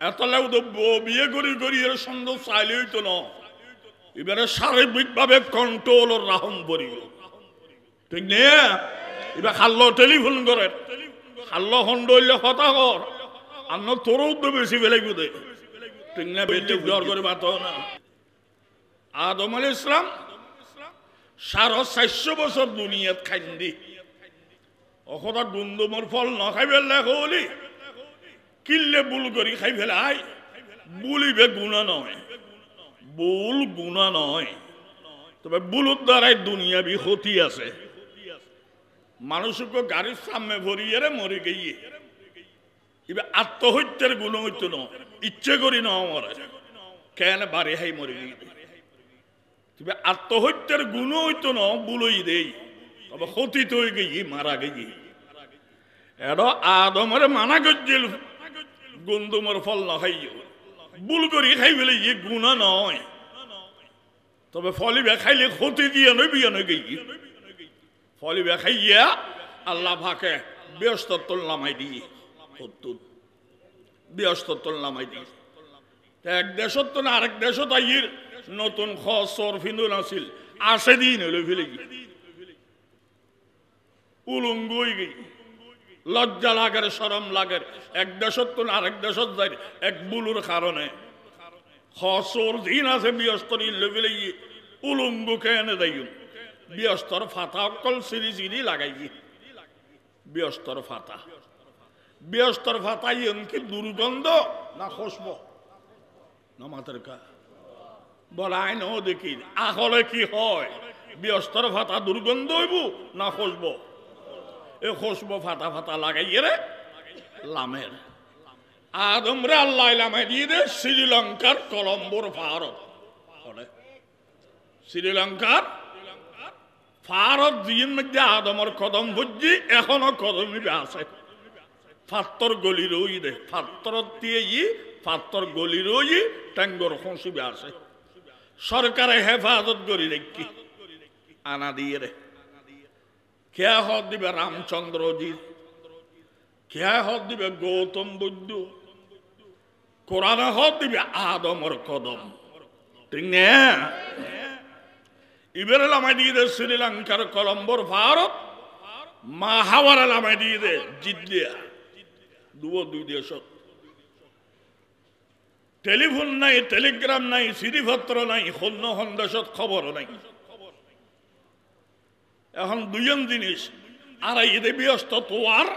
এতলেও তো বিয়ে করি এর সন্দেহ চাইলে হইতো না এবারে শারীরিকভাবে কন্ট্রোল ও রাহম করিল ঠিক নে এবার খাল্লো টেলিফোন করে খাল্লো হন্ড হইলে কথা কর আন্ন তোরও তো বেশি বেলে গুদে ঠিক না বেটি ডর করে বাত না আদম আলাইহিস সালাম 450 বছর দুনিয়াত খাইন্দি অখদা গুন্দমর ফল না খাইবে লেখলি কিল্লে বুল করি খাই ফেলাই বুলিবে গুণা নয় বুল গুণা নয় তবে বুলুর দ্বারাই দুনিয়াবি ক্ষতি আছে মানুষকে গাড়ির সামনে ভরিয়ে মরে গিয়ে এবার আত্মহত্যার গুণ হইতো না ইচ্ছে করি না মরে কেন বাড়ি হাই মরে গিয়ে তবে আত্মহত্যার গুণ হইতো না বুলই দেই তবে ক্ষতি তো হয়ে গিয়ে মারা গিয়ে এটা আদমের মানা গজ্জিল গন্ধুমর ফল না খাইও বুল করি খাই ফেলে ইয়ে গুণা নয় তবে ফলিবে খাইলে ক্ষতি দিয়ে নয় বিয়ানো গিয়ে ফলিবে খাইয়া আল্লাহ ভাকে ব্যস্তত্বর নামাই দিয়ে ব্যস্তত্বর নামাই দিয়ে এক দেশত তো না আরেক দেশত আইয়ের নতুন খসর ফিন্দুল আসিল আসে দিন হইলে ফেলে গিয়ে উলঙ্গ হয়ে গিয়ে লজ্জা লাগার শরম লাগার এক দেশত তো না আরেক দেশত যাই এক বুলুর কারণে খসর দিন আছে ব্যস্তর ইলে ফেলে গিয়ে উলঙ্গ কেনে দেয় ব্যস্তর ফাতা অকল সিরি সিরি লাগাই ব্যস্তর ফাতা কি দুর্গন্ধ না খুশব না মাথার কা বলাই ন দেখি আসলে কি হয় ব্যস্তর ফাতা দুর্গন্ধ হইব না খুশব এ খুশব ফাতা লাগাই রে লামের আদমরে আল্লাহ লামাই দিয়ে দে শ্রীলঙ্কার কলম্বোর ভারত শ্রীলঙ্কার ভারত দিন মধ্যে আদমর কদম বুঝছি এখনো কদমই আছে ফাত্তর গলি রই দে ফাত্তর দিয়ে ফাত্তর গলি রই ট্যাঙ্গর খসিবে আছে সরকারে হেফাজত করি দেখি আনা দিয়ে রে খেয়া হত দিবে রামচন্দ্রজি খেয়া হত দিবে গৌতম বুদ্ধ কোরআনে হত দিবে আদমর কদম ঠিক না ইবেরে লামাই দিয়ে দে শ্রীলঙ্কার কলম্বোর ভারত মাহাওয়ারা লামাই দিয়ে দে জিদ্দিয়া দুই দেশ টেলিফোন নাই টেলিগ্রাম নাই চিঠিপত্র নাই হন্য দেশত খবর নাই এখন দুজন জিনিস আর ঈদে ব্যস্ত তোয়ার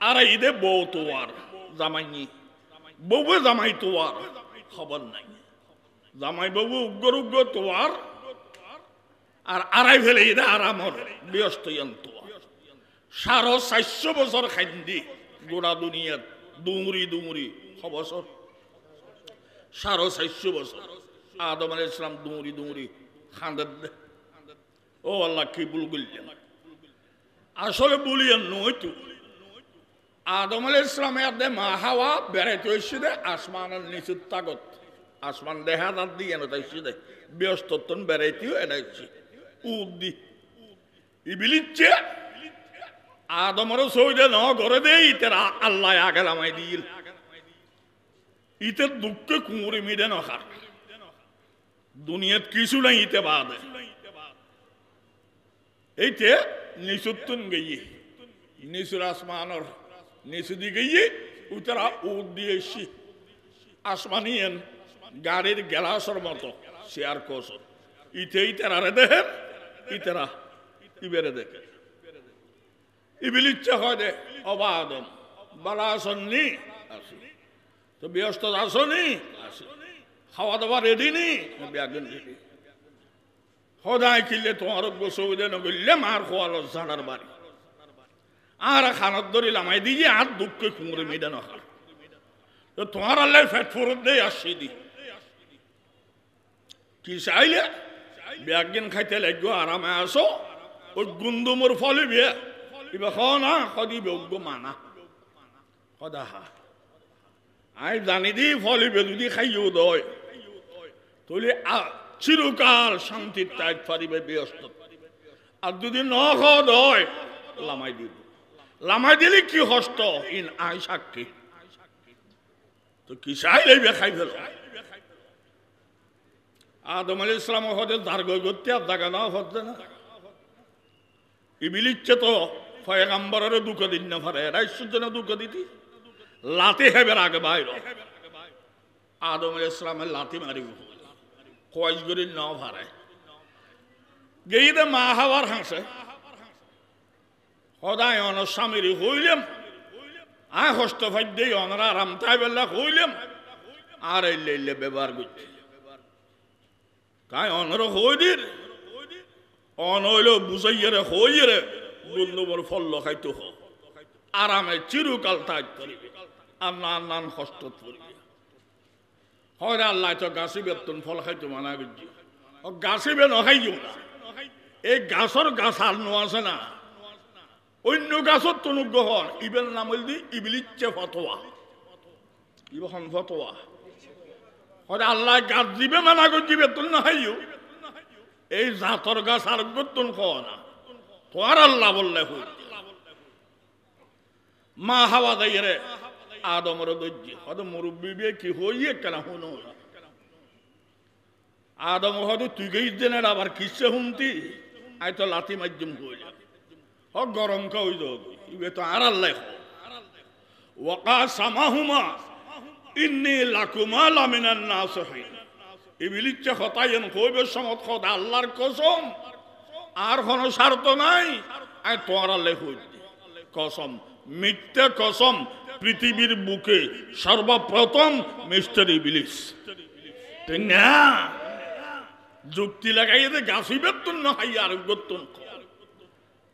আর ঈদে বউ তোয়ার জামাইনি বউ জামাই তোয়ার খবর নাই জামাই বাবু উগ্র তোয়ার আর আড়াই ফেলে ঈদে আরামর ব্যস্ত তোয়ার 450 বছর খাইন্দি গোড়া দুনিয়াত দুমুরি খবর 450 বছর আদম আলাইহিস সালাম দুমুরি খান্দার ও আল্লাহ কি ভুল করলেন আসলে বলিয়েন নয়তো আদম আলাইহিস সালামের দে মা হাওয়া বেড়াইতে হয়েছে দে আসমানের নিচুর তাগত আসমান দেখা দাঁত দিয়ে এনে তাইছে দে ব্যস্ততন বেড়াইতেও এনাইছে উদ্দি ইবিলিচ্ছে আদমরও সইদে ন ঘরে দে ইতের আল্লাহ আগে লামাই দিল ইতের দুঃখে কুমুরে মিডে নখার দুনিয়াত কিছু নাই ইতে বাদে এইতে নিচুত্তুন গিয়ে নিচুর আসমানর নিচু দি গিয়ে উতরা উদ দিয়েছি আসমানিয়েন গাড়ির গ্যালাসের মতো শেয়ার কোসর ইতে ইতেরারে দেখেন ইতেরা ইবেরে দেখে ইবিল ইচ্ছা হয় দে অবা আদম বালা আসননি আসি তো ব্যস্ত আসনি আসি খাওয়া দাওয়া রেডি নি ব্যাগন রেডি সদায় কিনলে তোমার গোসৌদে নগরলে মার খোয়াল ঝাড়ার বাড়ি আর খানত ধরি লামাই দিয়ে আর দুঃখে কুমড়ে মেডে নখা তো তোমার আল্লাহ ফেট ফোরত দেয় আসি দি কি চাইলে ব্যাগিন খাইতে লাগবে আরামে আসো ওই গুন্দুমর ফলে বিয়ে এবার না সদিবে মানা সদা হা আই জানি দি ফলিবে যদি খাইও দয় তাহলে চিরকাল শান্তির টাইট পারিবে ব্যস্ত আর যদি ন হয় লামাই দিব লামাই দিলে কি হস্ত ইন আই সাক্ষী তো তো কি চাইলেই খাই ফেল আদম আলাইহিস সালাম হতে দার্গই করতে আর জায়গা নাও হচ্ছে না ইবলিসে তো পয়গম্বরের দুঃখ দিন না পারে এরাই জন্য দুঃখ দিতি লাতি হেবের আগে বাইর আদম আলাইহিস সালামের লাতি মারিব কয়েস গরি নাও পারে গেইদে মা হাওয়ার হাসে সদায় অন স্বামীর হইলাম আয় হস্ত ফাইদে অনরা আরাম তাই বেলা হইলাম আর এলে ব্যবহার করছি তাই অনর হইদির অন হইল বুঝাইয়ারে হইয়ারে বন্ধুবর ফল খাইতে হ আরামে চিরকাল তাই করিবে আর নান নান কষ্ট করিবে হয় আল্লাহ তো গাছি বেতন ফল খাইতে মানা করছি ও গাছিবে নখাইও না এই গাছর গাছ আর নো আছে না অন্য গাছর তনুগ্রহ ইবেল নাম হইল ইবলিসে ফতোয়া ইবন ফতোয়া হয় আল্লাহ গাছ দিবে মানা করছি বেতন না খাইও এই জাতর গাছ আর বেতন খাওয়া না তো আর আল্লাহ বললে হই মা হাওয়া দেয় রে আদমর দৈর্য হয়তো মুরব্বী বিয়ে কি হইয়ে কেন শুনো না আদম হয়তো তুই গেই দেন আবার কিসে শুনতি আই তো লাথি মাধ্যম হইল হ গরম কা হই যাও ইবে তো আর আল্লাহ ওয়াকা সামাহুমা ইন্নী লাকুমা লামিনান নাসিহিন ইবলিসে হতায়ন কইবে সমত খোদা আল্লাহর কসম আর কোনো স্বার্থ নাই আই তো আর আল্লাহ হই কসম মিথ্যা কসম পৃথিবীর বুকে সর্বপ্রথম মিস্টার ইবলিস ঠিক না যুক্তি লাগাই গাছি বেতন না হাই আর বেতন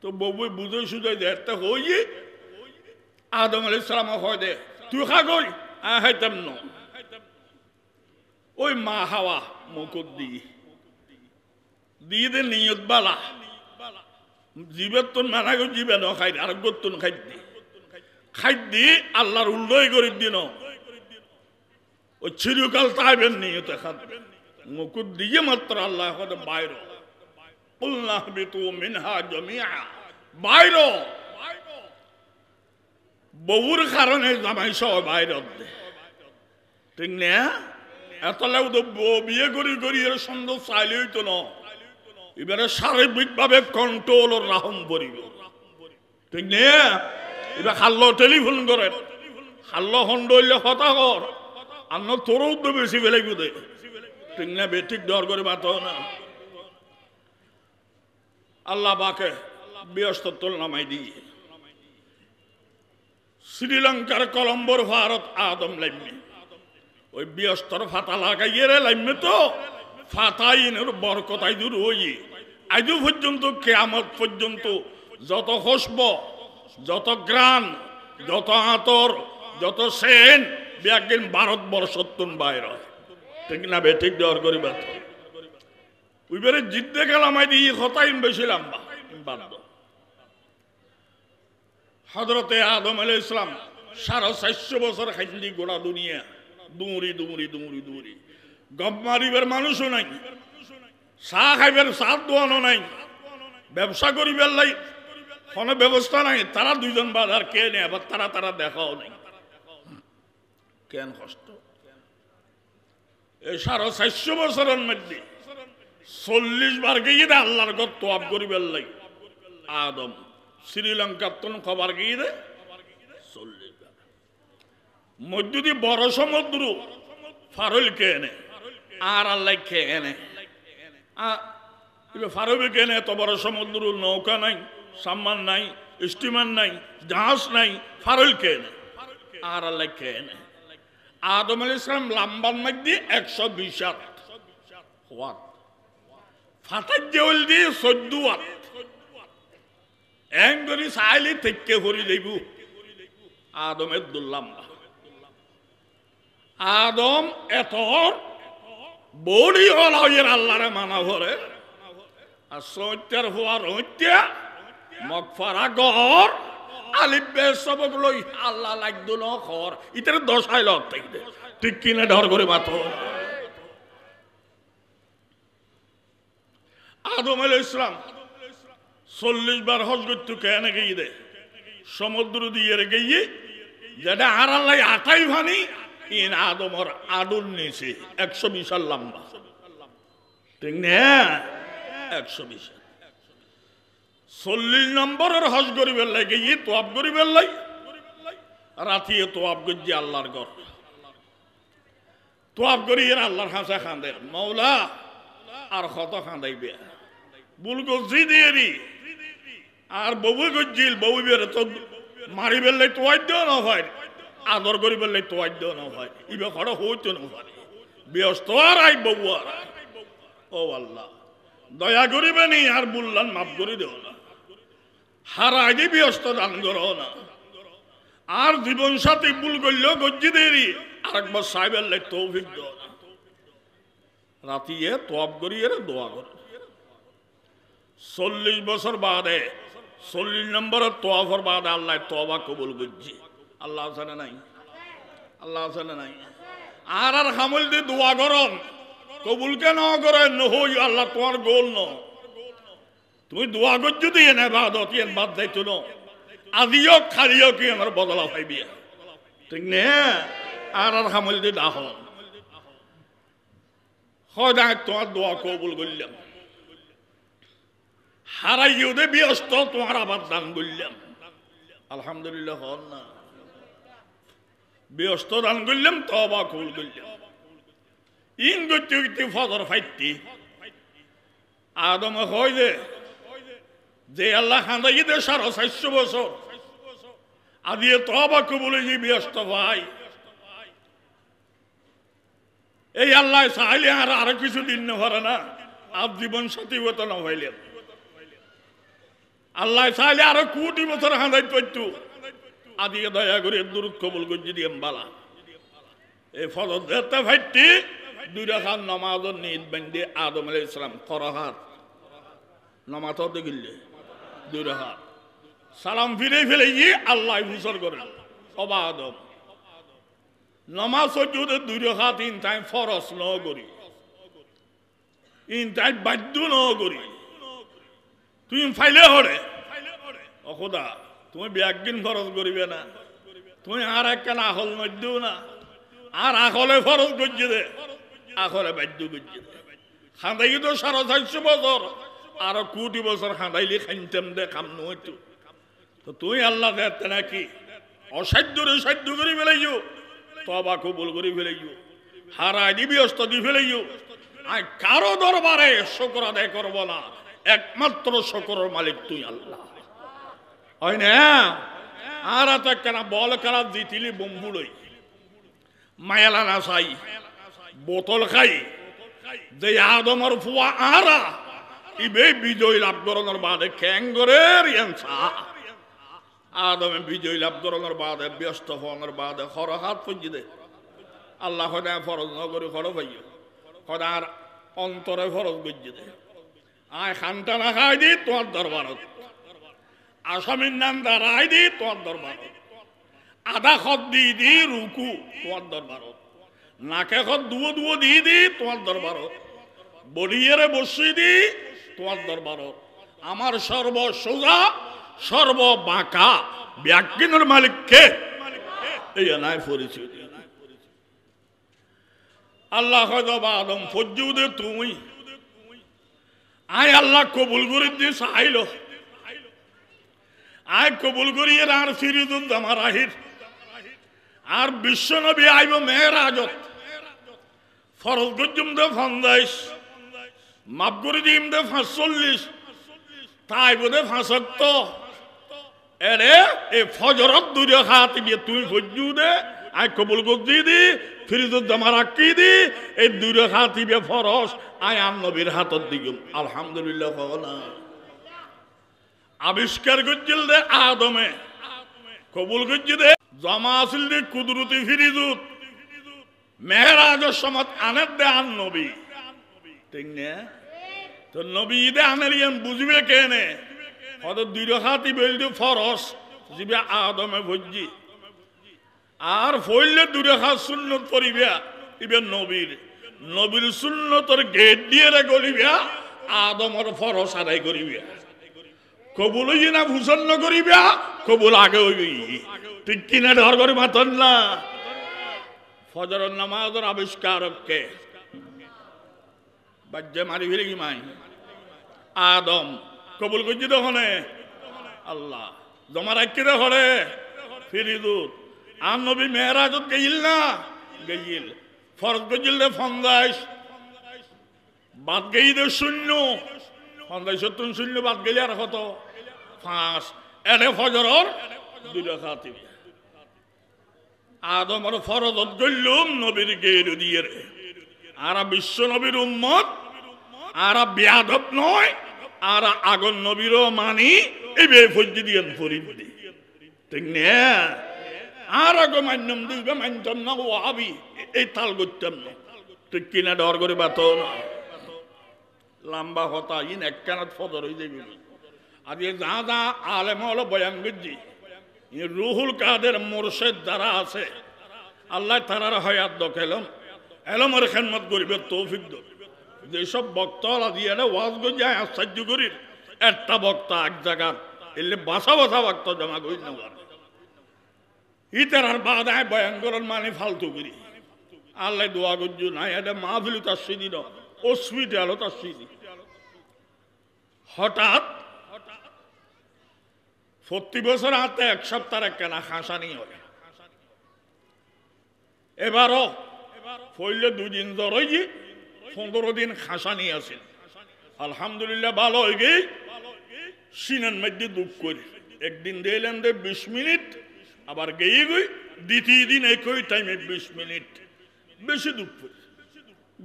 তো বউ বুঝে সুঝে দেখতে হইয়ে আদম আলাইহিস সালাম হয় দে তুই খা গই হাইতাম ন ওই মা হাওয়া মুকুট দিয়ে দে নিয়ত বালা জীবেতন মানা গো জীবে ন খাই আর বেতন খাই দি খাদ্যি আল্লাহর উল্লয় করে দিন ও চিরকাল তাইবেন নিয়তে খাদ্য মুকুট দিয়ে মাত্র আল্লাহ বাইর কুলনা বিতু মিনহা জামিআ বাইর বউর কারণে জামাই সহ বাইর ঠিক না এত লাউ তো বিয়ে করি করি এর সুন্দর চাইলে হইতো না এবারে শারীরিকভাবে কন্ট্রোল ও রাহম করিব ঠিক না এবার খাল্ল টেলিফোন করেন খাল্ল হন্ড হইলে হতা কর আন্ন তোরও তো বেশি বেলাই বুঝে ঠিক না বেঠিক ডর করে বাত না আল্লাহ বাকে বৃহস্পতির নামাই দিয়ে শ্রীলঙ্কার কলম্বোর ভারত আদম লাইমে ওই বৃহস্পতির ফাতা লাগাইয়ে রে লাইমে তো ফাতাইনের বরকতাই দূর হইয়ে আজও পর্যন্ত কিয়ামত পর্যন্ত যত খুশব যত গ্রান যত আতর যত সেন একদিন ভারতবর্ষত্তন বাইর ঠিক না বেঠিক দেওয়ার করি বাত ওইবারে জিততে গেলাম দিয়ে হতাইন বেশি লম্বা বাধ্য হযরতে আদম আলাইহিস সালাম 450 বছর খাইলি গোড়া দুনিয়া দুমুরি দুমুরি দুমুরি দুমুরি গপ মারিবার মানুষও নাই চা খাইবার সাত দোয়ানো নাই ব্যবসা করিবার লাই কোনো ব্যবস্থা নাই তারা দুইজন বাজার কে নেই আবার তারা তারা দেখাও নাই কেন কষ্ট এই 450 বছরের মধ্যে 40 বার গিয়ে আল্লাহর ঘর তোয়াব করিবার লাই আদম শ্রীলঙ্কার তন খবর গিয়ে 40 বার মধ্যে দিয়ে বড় সমুদ্র ফারুল কে এনে আর আল্লাহ কে এনে ফারুল কে এনে এত বড় সমুদ্র নৌকা নাই সাম্মান নাই স্টিমার নাই জাহাজ নাই ফারুল কে এনে আর আল্লাহ কে এনে আদম আলাইহিস সালাম লম্বার মধ্যে 120 হাত ওয়াট ফাটার জল দিয়ে 14 ওয়াট এঙ্গরি সাইলি থেকে ভরি দেব আদমের দুল্লাম্বা আদম এত বড়ি হলো এর আল্লাহরে মানা ভরে আর সত্যের হওয়ার হত্যা মগফারা গর আলিফে সবক লই আল্লাহ লাগতো না খর ইতার 10 আইল ঠিক কিনা ডর করে মাথা আদম আলাইহিস সালাম 40 বার হজ করতে কেন গিয়ে দে সমুদ্র দিয়ে গিয়ে যেটা আর আল্লাহ আটাই ভানি ইন আদমর আডুর নিচে 120 লম্বা, ঠিক না? 120 40 নম্বরের হজ গরিবের লাগে ই তোয়াব গরিবের লাই রাতিয়ে তোয়াব গজ্জি আল্লাহর ঘর তোয়াব গরিয়ে আল্লাহর হাসা খান্দের মৌলা আর কত খান্দাইবে বুল গজ্জি দিয়েরি আর বউ গজ্জিল বউ বের তো মারি বেললে তোয়াই দেও না হয়, আদর করি বেললে তোয়াই দেও না হয়, ইবে খড় হইতো না হয় ব্যস্ত আর আই বউ আর ও আল্লাহ দয়া করিবে নি আর বললাম মাফ করে দেও না, হারাই দি ব্যস্ত দান করো না, আর জীবন সাথী ভুল করলেও গজ্জি দেরি আরেকবার সাহেবের লাই তৌফিক দেও না। রাতিয়ে তোয়াব করিয়ে দোয়া করো 40 বছর বাদে 40 নম্বরের তোয়াফর বাদে আল্লাহ তওবা কবুল করছি। আল্লাহ জানে নাই, আল্লাহ জানে নাই। আর আর হামল দিয়ে দোয়া করন কবুল কেন করেন নহই আল্লাহ তোমার গোল ন তুমি দোয়া করছো দিয়ে না বাদত এন বাদ যাইতো না আজিও খালিও কি আমার বদলা পাইবি, ঠিক না? আর আর হামল দিয়ে দাহ হয় দেখ তোমার দোয়া কবুল করলাম, হারাইও দে ব্যস্ত তোমার আবার দান করলাম, আলহামদুলিল্লাহ হন না ব্যস্ত দান করলাম তওবা কবুল করলাম। ইন করতে করতে ফজর ফাইতি আদম হয় যে আল্লাহ খান্দাই দে 450 বছর আদিয়ে তওবা কবুল হয়ে ব্যস্ত ভাই এই আল্লাহ চাইলে আর আরো কিছু দিন না পারে না আর জীবন সাথী হতো না হইলেন আল্লাহ চাইলে আরো কোটি বছর হাঁদাই পাইতো আদিকে দয়া করে দুরুদ কবুল করছি দিয়ে বালা এই ফজর দেখতে ভাইটি 2 রাকাত নামাজের নিয়ত বান্ধে আদম আলাইহিস সালাম করহাত নামাজ দেখিলে 2 রাকাত সালাম ফিরে ফেলে গিয়ে আল্লাহ হুসর করেন অবা আদম নামাজ যদি 2 রাকাত ইন টাইম ফরজ ন করি ইন টাইম বাধ্য ন করি তুমি ফাইলে হরে ও খোদা তুমি একদিন ফরজ করিবে না তুমি আর একখান আহল মধ্যেও না আর আহলে ফরজ করছে দে আহলে বাধ্য করছে দে খান্দাই তো 450 বছর আর কোটি বছর খান্দাইলে খাইতাম দে কাম নইতো তো তুই আল্লাহ দেখতে নাকি অসাধ্যরে সাধ্য করে ফেলাইও তওবা কবুল করে ফেলাইও হারাই দিবি ব্যস্ত দি ফেলাইও আর কারো দরবারে শুকর আদায় করব না একমাত্র শুকরের মালিক তুই আল্লাহ হয় না। আর এত কেন বল খেলা জিতিলি বম্বুলই মায়ালা না চাই বোতল খাই যে আদমর ফুয়া আরা ইবে বিজয় লাভ করানোর বাদে ক্যাঙ্গরের আদমে বিজয় লাভ করানোর বাদে ব্যস্ত হওয়ার বাদে খর হাত ফুজি দে আল্লাহ সদায় ফরজ নগরী খর পাইও সদার অন্তরে ফরজ গজি দে আয় খানটা না খাই দি তোমার দরবারত আসামির নাম দাঁড়াই দি তোমার দরবারত আধা খত দি রুকু তোমার দরবারত নাকে খত দুয়ো দি তোমার দরবারত বড়িয়ে বসি দি তোমার দরবারত আমার সর্ব সোজা সর্ব বাঁকা ব্যাকিনের মালিক কে এই নাই পরিচিত আল্লাহ হয়তো আদম ফজ্জুদে তুমি আয় আল্লাহ কবুল করে দিয়ে চাইল আয় কবুল করিয়ে আর ফিরিদুন আমার আহির আর বিশ্ব নবী আইব মেহরাজত ফরজ গজ্জুম দে 50 মাফ করে দিম দে 45 তাই বোধে 75 এরে এ ফজরত 2 রাকাত দিয়ে তুই ফজ্জু দে আয় কবুল করতে দি ফিরিদুন আমার আকি দি এই 2 রাকাত দিয়ে ফরজ আয় আম নবীর হাতত দিগুম আলহামদুলিল্লাহ না আবিষ্কার করছিল দে আদমে কবুল করছি দে জমা আসিল দে কুদরতি ফিরিদুত মেহরাজের সময় আনের দে আন নবী ঠিক না তো নবী দে আনের ইয়ান বুঝবে কেনে হয়তো 2 রাকাতই বলতে ফরজ জিবে আদমে ভজ্জি আর ফইলে 2 রাকাত সুন্নত পড়িবে ইবে নবীর সুন্নতর গেট দিয়ে রে গলিবে আদমর ফরজ আদায় করিবে কবুল হইয়ে না ভূষণ করিবা কবুল আগে হইবি ঠিক কিনা ধর করে মাতন না ফজরের নামাজের আবিষ্কারককে বাজ্যে মারি ফেলে কি মাই আদম কবুল করছি তখনে আল্লাহ জমা রাখি দেখে ফিরিদুত আর নবী মেহরাজত গেইল না গেইল ফরজ গেইল দে ফন্দাইশ বাদ গেই দে শূন্য ফন্দাইশ শূন্য বাদ গেলে আর কত 5 এনে ফজরর 2 রাকাত আদমর ফরজত গইলুম নবীর গেইল দিয়ে রে আর বিশ্ব নবীর উম্মত আর বেয়াদব নয় আর আগুন নবীরও মানি এই বেফজ্জি দিয়ে ফরিদ দি ঠিক না আর আগে মান্যম দিবে মানতাম না ওয়াহাবি এই তাল করতাম না ঠিক কিনা ডর করে বাত না লম্বা হতা ইন একখানাত ফজর হয়ে যাবে আজ যা যা আলেম হলো বয়ান গজ্জি রুহুল কাদের মুর্শিদ যারা আছে আল্লাহ তারার হায়াত দখেলম এলমের খেদমত করিবে তৌফিক দো যেসব বক্তারা দিয়ে ওয়াজ গজ্জায় আশ্চর্য করির একটা বক্তা এক জায়গা এলে বাসা বাসা বক্তা জমা করি নেওয়ার ইতার আর বাদায় বয়ান করার মানে ফালতু করি আল্লাহ দোয়া গজ্জু নাই এটা মাহফিল তার সিদি ন হসপিটালও তার সিদি হঠাৎ 40 বছর হাতে 1 সপ্তাহ কেনা খাসানি হয় এবারও ফইলে 2 দিন জ্বর হয়ে 15 দিন খাসানি আছে আলহামদুলিল্লাহ ভালো হয়ে গেই সিনান মধ্যে দুঃখ করি একদিন দিলেন 20 মিনিট আবার গেয়ে গই দ্বিতীয় দিন একই টাইমে 20 মিনিট বেশি দুঃখ করি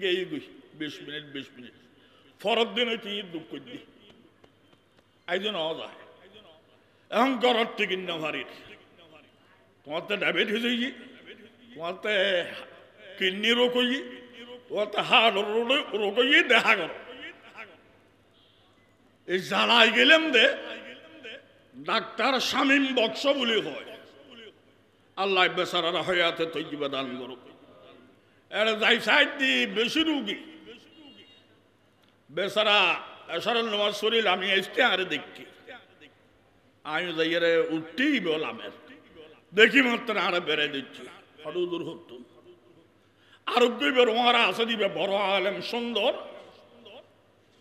গেয়ে গই 20 মিনিট ফরক দিন হইতে দুঃখ করি আইজন যায় এখন ঘরের টিকিট না ভারির তোমার তো ডায়াবেটিস হয়েছি তোমার তো কিডনি রোগ হয়েছি তোমার তো হার্ট রোগ হয়ে দেখা করো এই জ্বালাই গেলাম দে ডাক্তার শামীম বক্স বলে হয় আল্লাহ বেচারারা হয়াতে তৈবা দান করো এরা যাই সাইড দি বেশি রুগী বেচারা এসারের নামাজ শরীর আমি এসতে আরে দেখি আমি যাইয়ারে উঠতেই বলামের দেখি মাত্র আরে বেড়ে দিচ্ছি হরুদুর হতো আরোগ্য ওরা আছে দিবে বড় আলেম সুন্দর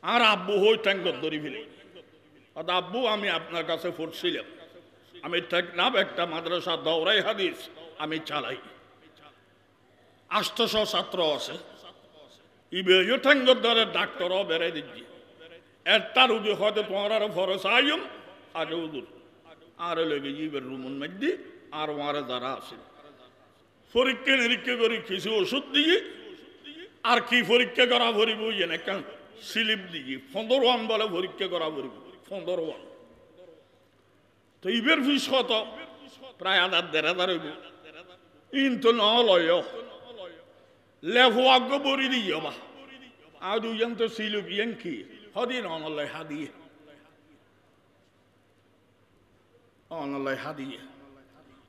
আর আব্বু হই ট্যাঙ্কর ধরি ফেলি আব্বু আমি আপনার কাছে পড়ছিলাম আমি টেকনাফ একটা মাদ্রাসা দৌড়াই হাদিস আমি চালাই 800 ছাত্র আছে ইবে ট্যাঙ্কর ধরে ডাক্তারও বেড়ে দিচ্ছি একটা রুগী হয়তো তোমার আরো ফরস আইম আগে উদুর আর লেগে ইবের রুমন মধ্যে আর ওয়ারে যারা আছে পরীক্ষা নিরীক্ষা করি কিছু ওষুধ দিয়ে আর কি পরীক্ষা করা ভরিব এনে কেন স্লিপ দিয়ে 15 বলে পরীক্ষা করা ভরিব 15 তো ইবের ফিস কত প্রায় 1,500 হইব ইনতো নলয় লেফু আগ বরি দিয়ে বা আর দুজন তো স্লিপ ইয়েন কি হদিন অনলয় হাদিয়ে অনলয় হাদিয়ে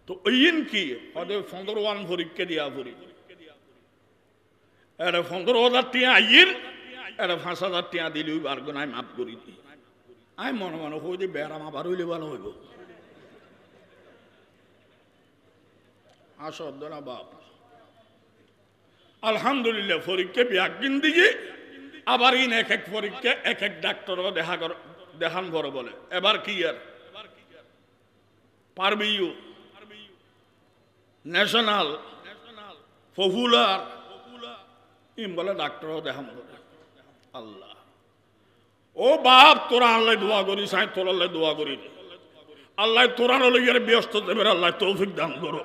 তো ইয়েন কি হদে 15 পরীক্ষা দিয়া ভরি এর 15,000 টাকা আইয়ের এর 5,000 টাকা দিলেও আর গোনায় মাফ করি দি আমি মনে মনে হই যে বেড়াম আবার হইলে ভালো হইব আসদ না বাপ আলহামদুলিল্লাহ পরীক্ষা একদিন দিয়ে আবার ইন এক পরীক্ষা এক ডাক্তারও দেখান বড় বলে এবার কি আর পারবিউ ন্যাশনাল পপুলার ইম বলে ডাক্তারও দেখান বলে আল্লাহ ও বাপ তোরা আল্লাহ দোয়া করি সাই তোর আল্লাহ দোয়া করি আল্লাহ তোরা লইয়ার ব্যস্ত দেবের আল্লাহ তৌফিক দান করো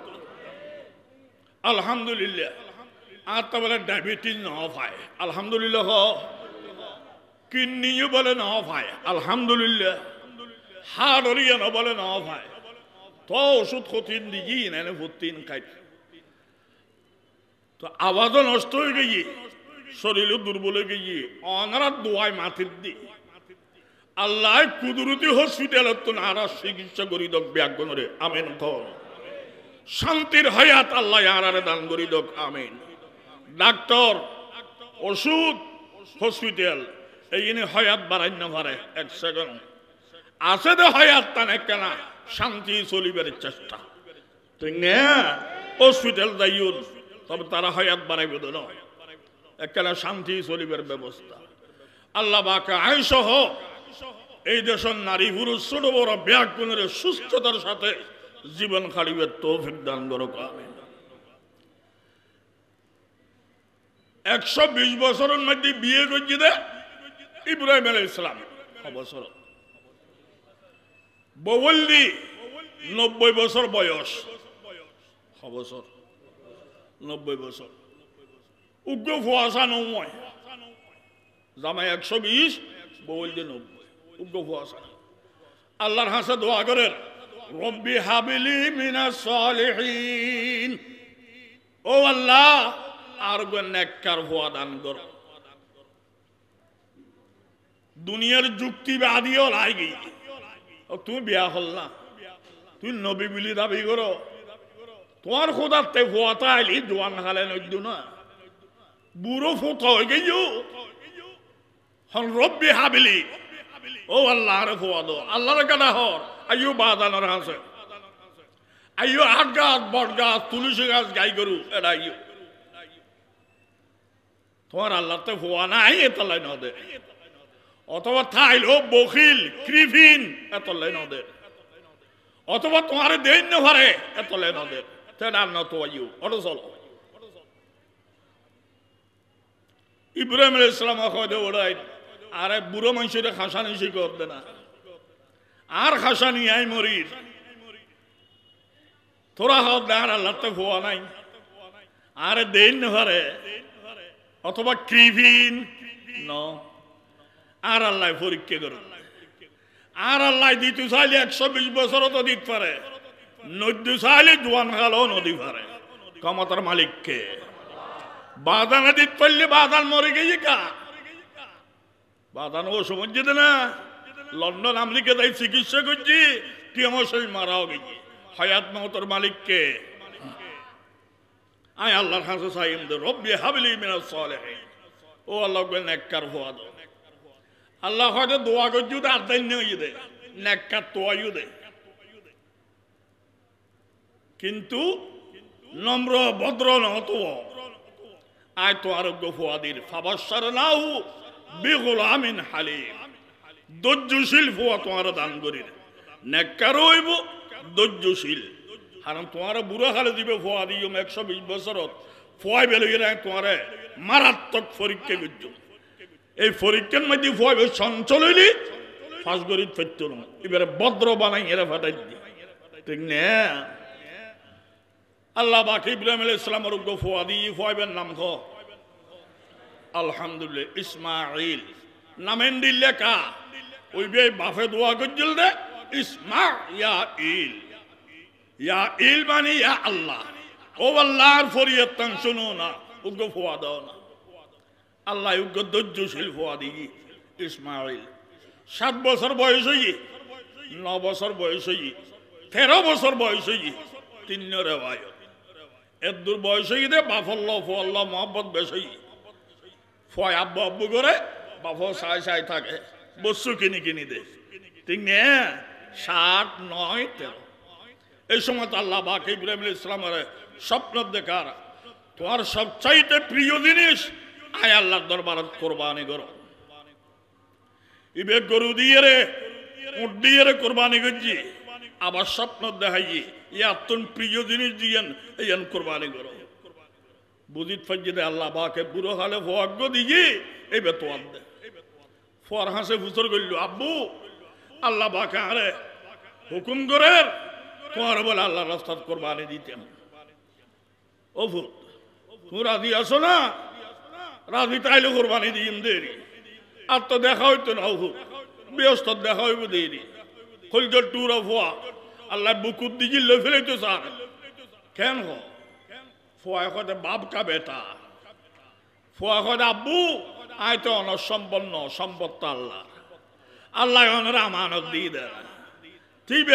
আলহামদুলিল্লাহ আর তা বলে ডায়াবেটিস না হয় আলহামদুলিল্লাহ কিডনিও বলে না হয় আলহামদুলিল্লাহ হার্ট হরিয়া না বলে না হয় তো ওষুধ ক্ষতিন দিই না ভর্তিন খাই তো আওয়াজও নষ্ট হয়ে গিয়ে শরীরও দুর্বল হয়ে গিয়ে অনারা দোয়ায় মাথির দি আল্লাহ কুদরতি হসপিটালত তো নারা চিকিৎসা করি দক ব্যাগরে আমেন কর শান্তির হায়াত আল্লাহ আরারে দান করি দক আমেন ডাক্তার ওষুধ হসপিটাল এই হায়াত বাড়াই না পারে 1 সেকেন্ড আছে দে হায়াত টানে কেনা শান্তি চলিবার চেষ্টা ঠিক না হসপিটাল যাইউন তবে তারা হায়াত বাড়াইবে না একলা শান্তি চলিবের ব্যবস্থা আল্লাহ পাক আইসহ এই দেশের নারী পুরুষ ছোট বড় ব্যাগুণের সুস্থতার সাথে জীবন কাটিবের তৌফিক দান করুক আমিন 120 বছরের মধ্যে বিয়ে করছি দে ইব্রাহিম আলাইহিস সালাম বছর বওয়াল্লি 90 বছর বয়স বছর 90 বছর উগ্র ফুয়াশা নয় জামাই 120 বওয়াল্লি 90 উগ্র ফুয়াশা আল্লাহর কাছে দোয়া করেন রব্বি হাবিলি মিনাস সালিহিন ও আল্লাহ আর গো নেককার ফুয়া দান করো দুনিয়ার যুক্তিবাদীও লাগি তুমি বিয়া হল না তুই নবী বলি দাবি করো তোমার খোদাতে ফুয়াতা আইলি জোয়ান হালে নদ্য না বুড়ো ফুট হয়ে গেছো হন রব্বি হাবিলি ও আল্লাহ রে ফুয়া দো আল্লাহর কাটা হর আইও বাদানোর হাসে আইও আট গাছ বট গাছ তুলসী গাছ গাই গরু এটা আইও তোমার আল্লাহতে ফুয়া নাই এত লাইন ওদের অথবা থাইলো বখিল কৃফিন এত লাইন ওদের অথবা তোমার দেন না পারে এত লাইন ওদের তেনা না তো আইও অটো চলো ইব্রাহিম আলাইহিস সালাম কইতে ওড়াই আরে বুড়ো মানুষের খাসানি শিখতে না আর খাসানি আই মরির তোরা হক দেখার আল্লাহতে ফুয়া নাই আরে দেন না পারে অথবা কৃফিন ন আর আল্লাহ পরীক্ষা করো আর আল্লাহ দিতে চাইলে 120 বছরও তো দিতে পারে 90 চাইলে জোয়ান খালও নদী পারে ক্ষমতার মালিককে বাদানা দিতে পারলে বাদান মরে গেছে কা বাদান ও সমঝ যেতে না লন্ডন আমেরিকা তাই চিকিৎসা করছি টিএমসি মারাও গেছে হায়াত মহতর মালিককে আয় আল্লাহর কাছে চাইম দে রব্বি হাবলি মিনাস সালিহিন ও আল্লাহ কে নেককার হওয়া দাও আল্লাহ হয়তো দোয়া করছি তো আর দাইন্য হয়ে দে নেককার তোয়াইও দে কিন্তু নম্র ভদ্র নত আয় তো আরোগ্য ফুয়াদির ফাবাসার নাও বিগুলামিন হালিম ধৈর্যশীল ফুয়া তোমার দান করি নেককার হইব ধৈর্যশীল কারণ তোমার বুড়ো হালে দিবে ফুয়া দিও 120 বছরত ফুয়াই বেলই তোমার মারাত্মক পরীক্ষা করছ এই পরীক্ষার মধ্যে ফুয়াই চঞ্চল হইলি ফাঁস করি ফেরত না এবারে ভদ্র বানাই এরা ফাটাই দি ঠিক না আল্লাহ বাকি ইব্রাহিম আলাইহিস সালামের উগ্র ফুয়া দিয়ে ফুয়াইবের নাম খ আলহামদুলিল্লাহ ইসমাইল নামেন দিলে কা ওই বে বাফে দোয়া করছিল রে ইসমা ইয়া ইল মানে ইয়া আল্লাহ ও আল্লাহর ফরিয়াদ তান শুনো না উগ্র ফুয়া দাও না আল্লাহ উগ্র ধৈর্যশীল ফুয়া দিই ইসমাইল 7 বছর বয়স হই 9 বছর বয়স হই 13 বছর বয়স হই 3 রেওয়ায়ত এদুর বয়স হই দে বাফল্লাহ ফুয়াল্লাহ মোহাম্মদ বেশি ফুয়া আব্বু আব্বু করে বাফ সাই সাই থাকে বস্তু কিনি দে ঠিক না 7 9 13 এই সময় আল্লাহ পাক ইব্রাহিম আলাইহিস সালামের স্বপ্ন দেখার তোমার সবচাইতে প্রিয় জিনিস আয় আল্লাহর দরবারে কুরবানি করো ইবে গরু দিয়ে রে উট দিয়ে রে কুরবানি করছি আবার স্বপ্ন দেখাই ইয়াতুন প্রিয় জিনিস দিয়েন এইন কুরবানি করো বুঝিত ফজিদে আল্লাহ পাকে বুড়ো হালে ভাগ্য দিয়ে এই বেতোয়ান দে ফর হাসে ফুসর গইল আব্বু আল্লাহ পাকে আরে হুকুম করে তোমার বলে আল্লাহ রাস্তাত কুরবানি দিতেন ও ফুট তুমি রাজি আসো না রাজি তাইলে কুরবানি দিম দেরি আর তো দেখা হইতো না ফুট ব্যস্ত দেখা হইব দেরি খলজর টুর ফুয়া আল্লাহ বুকুত দিজি লে ফেলেতো স্যার কেন হো ফুয়া কতে বাপ কা বেটা ফুয়া কতে আব্বু আয় তো অনসম্পন্ন সম্পত্ত আল্লাহ আল্লাহ অনর আমানত দিয়ে দেয় ঠিক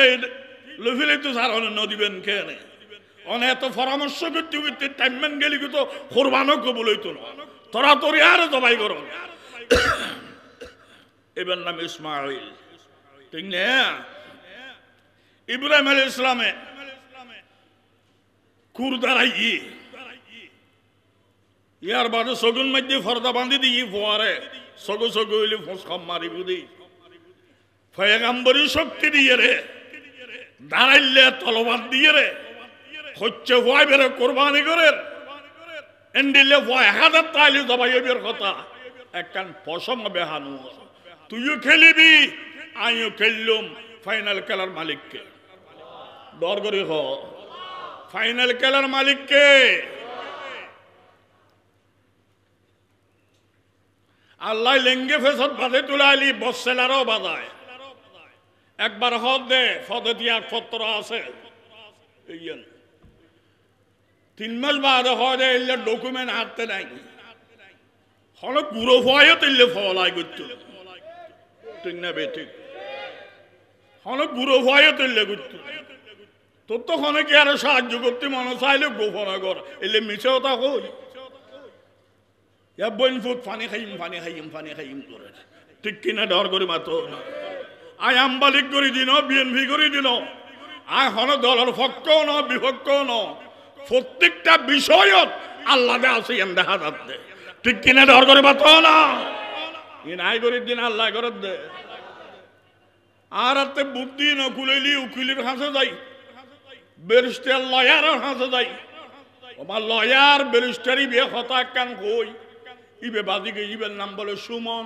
লুফিলে তো স্যার অন্য দিবেন কেনে অনেক এত পরামর্শ করতে করতে টাইমম্যান গেলি তো কোরবানও কবুল হইতো না তোরা তোর আর জবাই করো এবার নাম ইসমাইল ঠিক না ইব্রাহিম আলাইহিস সালামে কুর দাঁড়াই ইয়ার বাদে সগুন মধ্যে ফর্দা বাঁধি দিই ফোয়ারে সগু সগু হইলে ফোঁসকাম মারি বুঝি পয়গাম্বরী শক্তি দিয়ে রে দাঁড়াইলে তলবাদ দিয়ে রে হচ্ছে ভয় বেরো কোরবানি করে এন্ডিলে ভয় হাজার তাইলে জবাই বের কথা একখান পশম বেহানু তুইও খেলিবি আমিও খেললুম ফাইনাল খেলার মালিককে ডর করি হ ফাইনাল খেলার মালিককে আল্লাহ লেঙ্গে ফেসত বাঁধে তুলাইলি বসেলারও বাজায় একবার হদ দে ফদে দিয়া পত্র আছে 3 মাস বাদে হদে এলে ডকুমেন্ট হাতে নাই হল গুঁড়ো ফয়ে তুললে ফলাই করতো ঠিক না বেঠিক হল গুঁড়ো ফয়ে তুললে করতো তোর তো কি আরো সাহায্য করতে মনে চাইলে গোপনা কর এলে মিছেও তা হই বইন ফুট ফানি খাইম করে ঠিক কিনা ডর করি মাত্র আই আমবালিক করে দিন বিএনপি করে দিন আই হন দলের পক্ষও ন বিপক্ষও ন প্রত্যেকটা বিষয়ত আল্লাহ আছে দেখা যাচ্ছে ঠিক কিনা ডর করে মাত্র না নাই করে দিন আল্লাহ করে দে আর হাতে বুদ্ধি ন খুলেলি উকিলের হাসে যাই ব্যারিস্টার লয়ারের হাসে যাই আমার লয়ার ব্যারিস্টারই বিয়ে কথা কান কই ইবে বাদিকে ইবের নাম বলে সুমন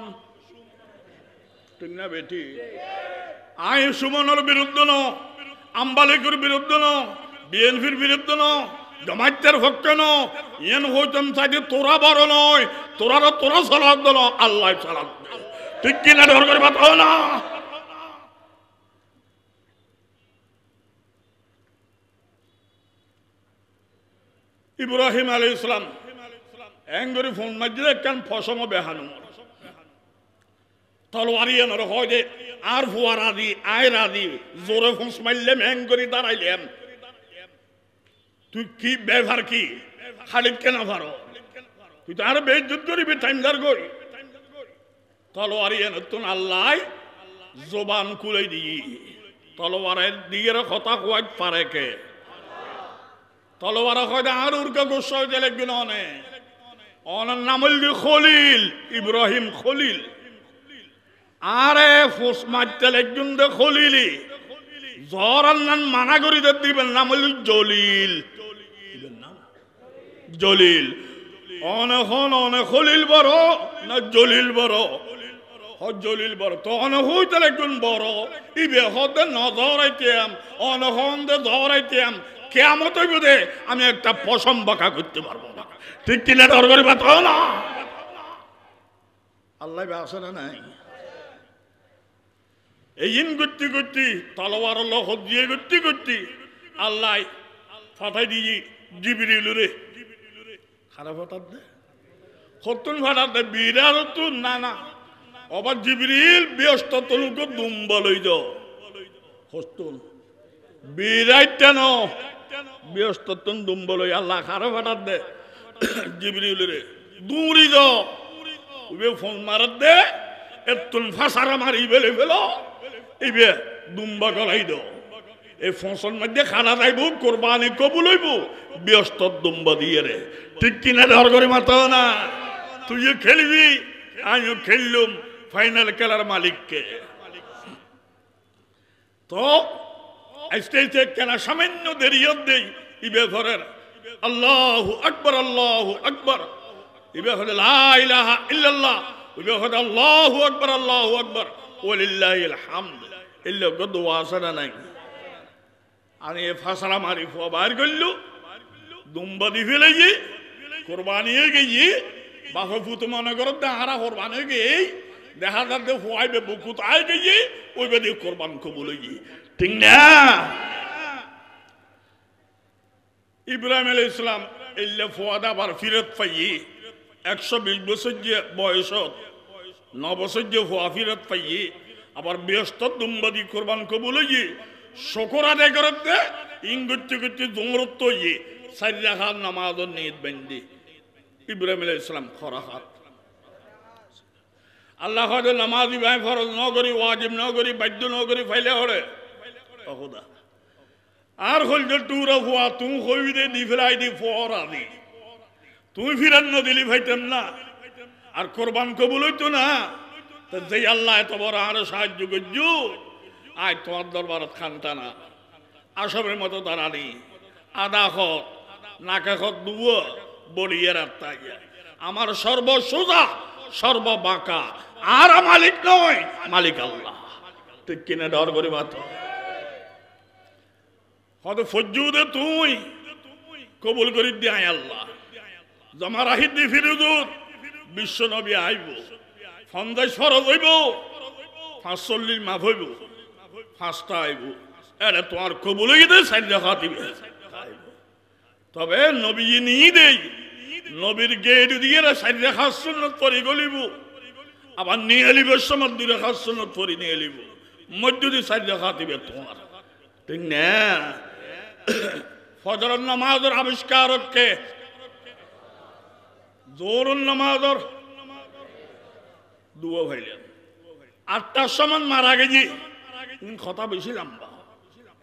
ঠিক না বেটি আই সুমনের বিরুদ্ধে ন আমবালিকের বিরুদ্ধে ন বিএনপির বিরুদ্ধে ন জামায়াতের পক্ষে ন ইয়েন হইতাম চাইতে তোরা বড় নয় তোরা সালাদ দল আল্লাহ সালাদ ঠিক কিনা ডর করে বাতাও না ইব্রাহিম আলাইহিস সালাম এঙ্গরি ফোন মাঝে একখান ফসম বেহানু তলোয়ারি এনর হয় যে আর ফুয়ারা দি আয়রা দি জোরে ফোঁস মারলাম এঙ্গরি দাঁড়াইলাম তুই কি ব্যবহার কি খালিদ কেন পারো তুই তো আর বেইজ্জত করিবি টাইমদার করি তলোয়ারি এন তুন আল্লাহ জবান খুলে দিই তলোয়ারের দিকে কথা কোয়াই পারে কে তলোয়ার হয় আর উর্কা গোসা দিলে গুণনে অনার নাম হইল খলিল ইব্রাহিম খলিল আরে ফোস মারতে একজন দে খলিলি জ্বর নাম মানা করি দিবেন নাম হইল জলিল জলিল অনে খলিল বড় না জলিল বড় জলিল বড় তো অনে হইতে একজন বড় ইবে হতে নজরাইতাম অনহন দে ধরাইতাম কেমন হইবে আমি একটা পশম বাঁকা করতে পারবো না ঠিক কিনা ডর করে বাতাও না আল্লাহ আসে না নাই এই করতে তলোয়ার লোক দিয়ে করতে আল্লাহ ফাটাই দিয়ে জিবরিল রে খারাপ ফাটাত দে হতুন ফাটাত দে বিরাট তুন না আবার জিবরিল ব্যস্ত তলুক দুম্বা লই যাও হতুন বিরাট কেন ব্যস্ত তুন দুম্বা লই আল্লাহ খারাপ ফাটাত দে জিবরিল রে দূরি যাও উবে ফোন মারাত দে এতুন ফাসারা মারি বেলে ফেলো ইবে দুম্বা গলাই দাও এই ফসল মধ্যে খানা যাইব কোরবানি কবুল হইব ব্যস্ত দুম্বা দিয়ে রে ঠিক কিনা ধর করে মাতাও না তুইও খেলবি আমিও খেললুম ফাইনাল খেলার মালিককে তো আজকে কেনা সামান্য দেরিয়ত দেই ইবে ঘরের আল্লাহু আকবার ইবে হলে লা ইলাহা ইল্লাল্লাহ ইবে হলে আল্লাহু আকবার ওয়ালিল্লাহিল হামদ ইল্লা গদু ওয়াসানা নাই আমি ফাসারা মারি ফুয়া বাইর করলু দুম্বা দি ফেলে কোরবানি গিয়ে বাপে ফুত মনে করো দেহারা কোরবানি গিয়ে দেখা যাতে ফুয়াইবে বুকুত আয় গিয়ে ওই বেদি কোরবান কবুল গিয়ে ঠিক না ইব্রাহিম আলাইহিস সালাম ইল্লা ফুয়াদা বার ফিরত পাইয়ে 120 বছর যে বয়সত 9 বছর যে ফুয়া ফিরত পাইয়ে আবার ব্যস্ত দুম্বাদি কোরবান কবুল গিয়ে শকর আদায় করতে ইঙ্গুচ্ছি গুচ্ছি জমরত ইয়ে 4 রাকাত নামাজের নিয়ত বান্ধি ইব্রাহিম আলাইহিস সালাম খরাহাত আল্লাহ হয়তো নামাজি ভাই ফরজ ন করি ওয়াজিব ন করি বাধ্য ন করি ফাইলে হরে খোদা আর হল যে টুরা ফুয়া তুম হইবি দে দি ফেলাই দি ফর আদি তুমি ফিরান না দিলি ভাইতাম না, আর কোরবান কবুল হইতো না। যে আল্লাহ এত বড় আরো সাহায্য করছু, আয় তোমার দরবারত খানটা না আসবের মতো দাঁড়ানি আদা খত নাকা খত দুবো বড়িয়ে রাত্তা আমার সর্বসোজা সর্ব বাঁকা আর মালিক নয়, মালিক আল্লাহ। ঠিক কিনে ডর করি মাত্র হয়তো ফজ্জুদে তুই কবুল করি দিয়ে আল্লাহ জমা রাহি দি ফিরুদুর বিশ্ব নবী আইব ফন্দাই ফরজ হইব ৪৫ মাফ হইব ৫টা আইব এটা তোমার কবুল হয়ে গেছে ৪ রাকাত দিবে। তবে নবী নিয়ে দেই নবীর গেট দিয়ে ৪ রাকাত সুন্নাত পড়ি গলিব, আবার নিয়ে এলিব সময় ২ রাকাত সুন্নাত পড়ি নিয়ে এলিব, মধ্য দিয়ে ৪ রাকাত দিবে তোমার। ঠিক না? ফজরের নামাজের আবিষ্কারককে জোহরের নামাজের দুয়া ভাইলেন ৮টার সময় মারা গেছি কথা বেশি লম্বা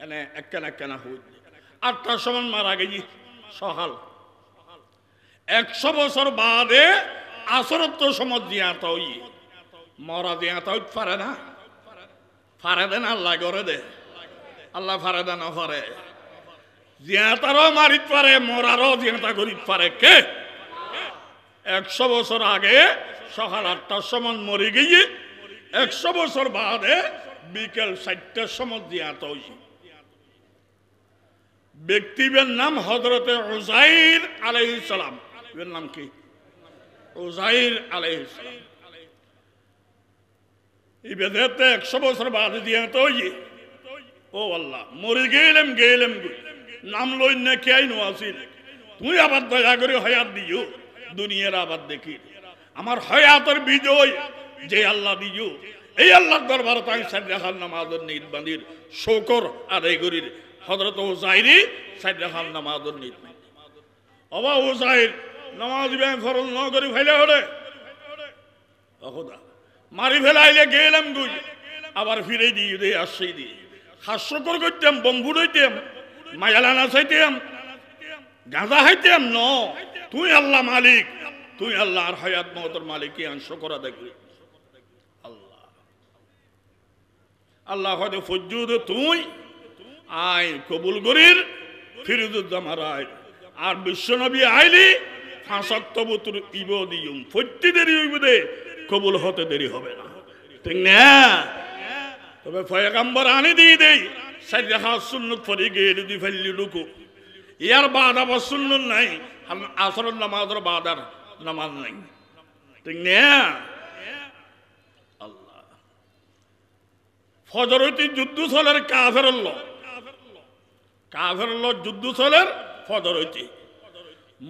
এনে একখানা হই ৮টার সময় মারা গেছি সকাল ১০০ বছর বাদে আসরত সময় জিয়াত হই মরা জিয়াত হইতে পারে না, ফারে দেন আল্লাহ করে দে, আল্লাহ ফারে দেন করে জিয়াতারও মারিত পারে মরারও জিয়াতা করিত পারে কে? ১০০ বছর আগে সকাল ৮টার সময় মরে গিয়ে ১০০ বছর বাদে বিকেল ৪টার সময় জিয়াত হইছে। ব্যক্তির নাম হযরতে উযাইর আলাইহিস সালাম। এর নাম কি? উযাইর আলাইহিস সালাম। এই বেদেতে ১০০ বছর বাদে জিয়াত হইছে। ও আল্লাহ মরে গেলাম নাম লই না কে আইনো আসিল, তুই আবার দয়া করে হায়াত দিও, দুনিয়ার আবার দেখি আমার হায়াতের বিজয় যে আল্লাহ দিও, এই আল্লাহর দরবারে তাই ৪ রাকাত নামাজের নিয়ত বাঁধির শুকর আদায় করির হযরত উযাইরি ৪ রাকাত নামাজের নিয়ত বাঁধি। ওবা উযাইর নামাজ বিয়াম ফরজ ন করি ফেলে হলে খোদা মারি ফেলাইলে গেলাম গুই আবার ফিরে দিয়ে দে আসছে দিয়ে হাস্যকর করতাম, বম্বু হইতাম, মায়ালানা চাইতাম, গাঁজা হাইতাম ন, তুই আল্লাহ মালিক, তুই আল্লাহ আর হায়াত মওতের মালিক কি অংশ করা দেখবি আল্লাহ। আল্লাহ হয়তো ফজ্জুদ তুই আয় কবুল করির ফিরুদুজ্জামান আয় আর বিশ্বনবী আইলি ৫ ওয়াক্ত বুতুর ইব দিয়ুম ফত্যি দেরি হইব দে কবুল হতে দেরি হবে না। ঠিক না? তবে পয়গম্বর আনি দিয়ে দেই ৪ রাকাত সুন্নাত পড়ি গিয়ে যদি ফেললি রুকু ইয়ার বাদ আবার সুন্নাত নাই, আসরের নামাজের বাদ আর নামাজ নাই। ঠিক না? আল্লাহ ফজর হইতে যুদ্ধ চলের কাফের যুদ্ধ চলের ফজর হইতে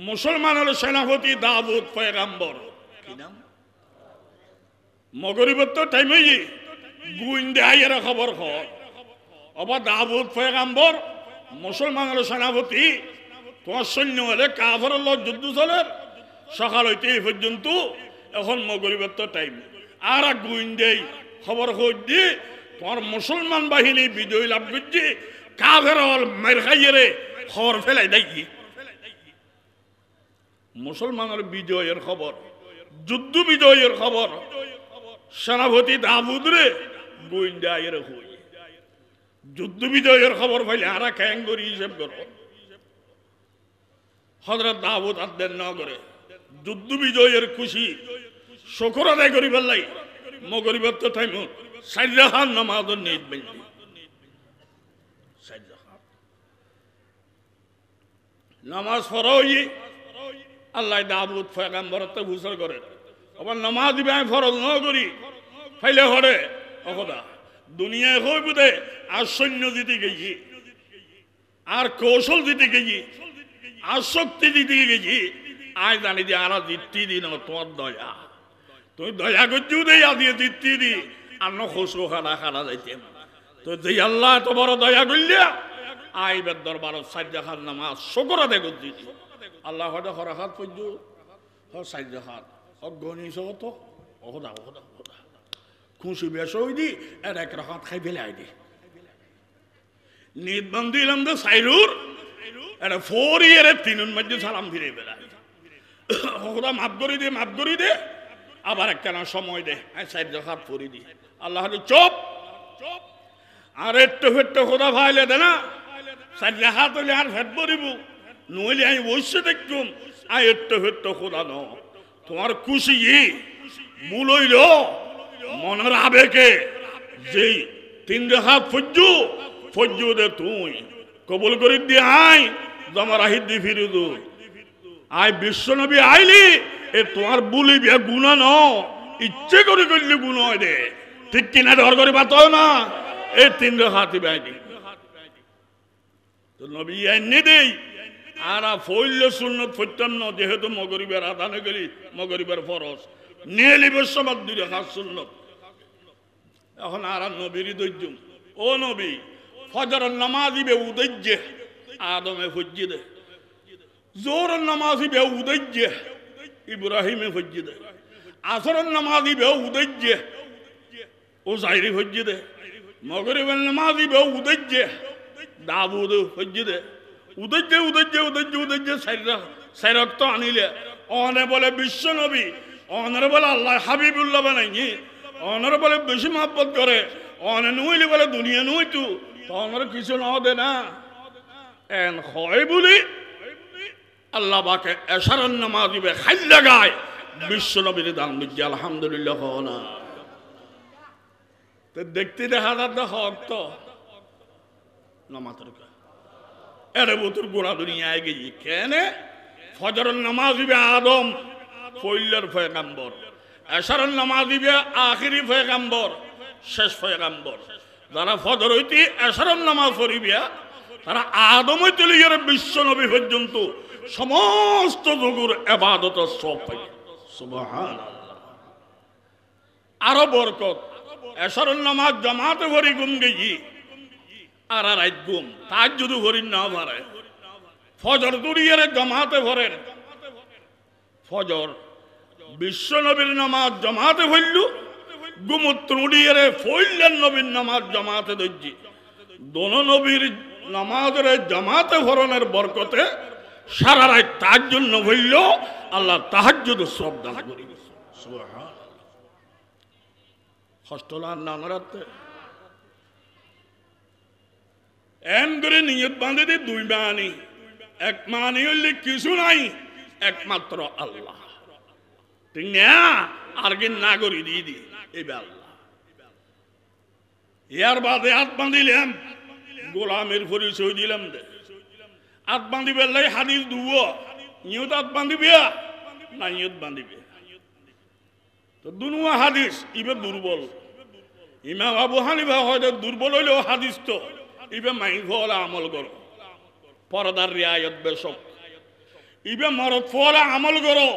মুসলমানের সেনাপতি দাউদ পয়গম্বর কি নাম মগরিবের তো টাইম হয়ে গুইন্দে আইয়ের খবর হয় আবার দাউদ পয়গম্বর মুসলমানের সেনাপতি তোমার সৈন্য হলে কাফের যুদ্ধ চলে সকাল হইতে এই পর্যন্ত, এখন মগরিবের তো টাইম আর গুইন্দে খবর হইতে তোমার মুসলমান বাহিনী বিজয় লাভ করছে কাফের মের খাইয়ে খবর ফেলাই দেখি মুসলমানের বিজয়ের খবর, যুদ্ধ বিজয়ের খবর সেনাপতি দাউদ রে গোয়েন্দা আইয়ের হই যুদ্ধ বিজয়ের খবর পাইলে আর ক্যাঙ্গরি হিসেব করো হযরত দাউদ আদেন ন করে যুদ্ধ বিজয়ের খুশি শুকর আদায় করি ফেললাই মগরিবের তো টাইম ৪ রাকাত নামাজের নিয়ত বাঁধি ৪ রাকাত নামাজ পড়াই আল্লাহ দাউদ পয়গম্বরতে ঘোষণা করে আবার নামাজ দিবে আমি ফরজ ন করি ফাইলে হরে অকদা দুনিয়ায় হইব দে আর সৈন্য দিতে গেছি আর কৌশল দিতে গেছি আর শক্তি দিতে গেছি আয় জানি যে আর দিতে দিন তোমার দয়া তুমি দয়া করছো দে দিয়ে দিতে দি আর ন খুশো খানা যাইতে তো যে আল্লাহ এত বড় দয়া করলে আইবের দরবার ৪ রাকাত নামাজ শুকর আদায় করছি আল্লাহ হয়তো হরাহাত পর্য ৪ রাকাত অগণি সত ওদা খুশি বেশ হই দি আর ১ রাকাত খাই ফেলে আই দি নিয়ত বান্ধিলাম তো সাইরুর এটা 4 ইয়ারে ৩ মধ্যে সালাম ফিরে বেড়াই খোদা মাফ করি দে আবার একখানা সময় দে আমি 4 রাকাত পড়ি দি আল্লাহ চুপ আর একটু ফেট্টু খোদা ভাইলে দে না 4 রাকাত হইলে আর ফেট পড়িব নইলে আমি বসে দেখুম আর একটু ফেট্টু খোদা ন তোমার খুশি ভুল হইল মনের আবেগে যেই 3 রাকাত ফজ্জু দে তুই কবুল করি দি আই তোমার আহিদ দি ফিরে দু আই বিশ্বনবী আইলি এ তোমার বুলি বিয়া গুণা ন ইচ্ছে করে করলে গুণ হয় দে ঠিক কিনা ডর করে বাত না এই 3 রাকাত বাইদি তো নবী এনে দেই আর ফইলে সুন্নত ফইতাম না যেহেতু মগরিবের আদানে গেলি মগরিবের ফরজ নিয়ে লিবে সমাদ 2 রাকাত সুন্নত এখন আর নবীর দইজুম ও নবী ফজরের নামাজ দিবে উদজ্জে আদমে ফজ্জি দে জোহরের নামাজ দিবে উদজ্জে ইব্রাহিমে ফজ্জি দে আসরের নামাজ দিবে উদজ্জে ও জাইরি ফজ্জি দে মগরিবের নামাজ দিবে উদজ্জে দাউদ ফজ্জি দে উদজ্জে সাইরাক তো আনিলে অনে বলে বিশ্ব নবী অনরে বলে আল্লাহ হাবিবুল্লাহ বানাইনি অনরে বলে বেশি মহব্বত করে অনে নইলে বলে দুনিয়া নই তু অনরে কিছু না দে না এন হয় বলি আল্লাহ বাকে এশারার নামাজ দিবে খাই লাগায় বিশ্ব নবীর দান দিচ্ছে আলহামদুলিল্লাহ না তো দেখতে দেখা যাচ্ছে হক তো নামাজের এরে বতুর গোড়া দুনিয়ায় গেছি কেন ফজরের নামাজ দিবে আদম ফইলের পয়গাম্বর এশারের নামাজ দিবে আখিরি পয়গাম্বর শেষ পয়গাম্বর যারা ফজর হইতে এশারের নামাজ পড়িবে তারা আদম হইতে লিয়ে বিশ্ব নবী পর্যন্ত সমস্ত যুগের ইবাদত সব পাই সুবহানাল্লাহ আরো বরকত এশারের নামাজ জামাতে পড়ি ঘুম গেছি আর রাত ঘুম তাহাজ্জুদ পড়ি না পারে ফজর দুরিয়ে জামাতে পড়েন ফজর বিশ্ব নবীর নামাজ জামাতে পড়ল গুমুত্রুড়িয়ে ফইলেন নবীর নামাজ জামাতে দজ্জি দোনো নবীর নামাজের জামাতে পড়নের বরকতে সারা রাত তাহাজ্জুদ না হইল আল্লাহ তাহাজ্জুদ সব দান করি সুবহানাল্লাহ হস্তলার নানরাতে এন করে নিয়ত বাঁধে দি 2 মানি এক মানি হইলে কিছু নাই একমাত্র আল্লাহ ঠিক না আর কি না করি দি এইবার আল্লাহ ইয়ার বাদে হাত বাঁধিলাম গোলামের পরিচয় দিলাম দে হাত বাঁধিবে লাই হাদিস দুব নিয়ত হাত বাঁধিবে না নিয়ত বাঁধিবে তো দুনুয়া হাদিস ইবে দুর্বল ইমাম আবু হানিফা হয়তো দুর্বল হইলেও হাদিস তো ইবে মাইন ফলা আমল করো পর্দার রিয়ায়ত বেশক ইবে মরদ ফলা আমল করো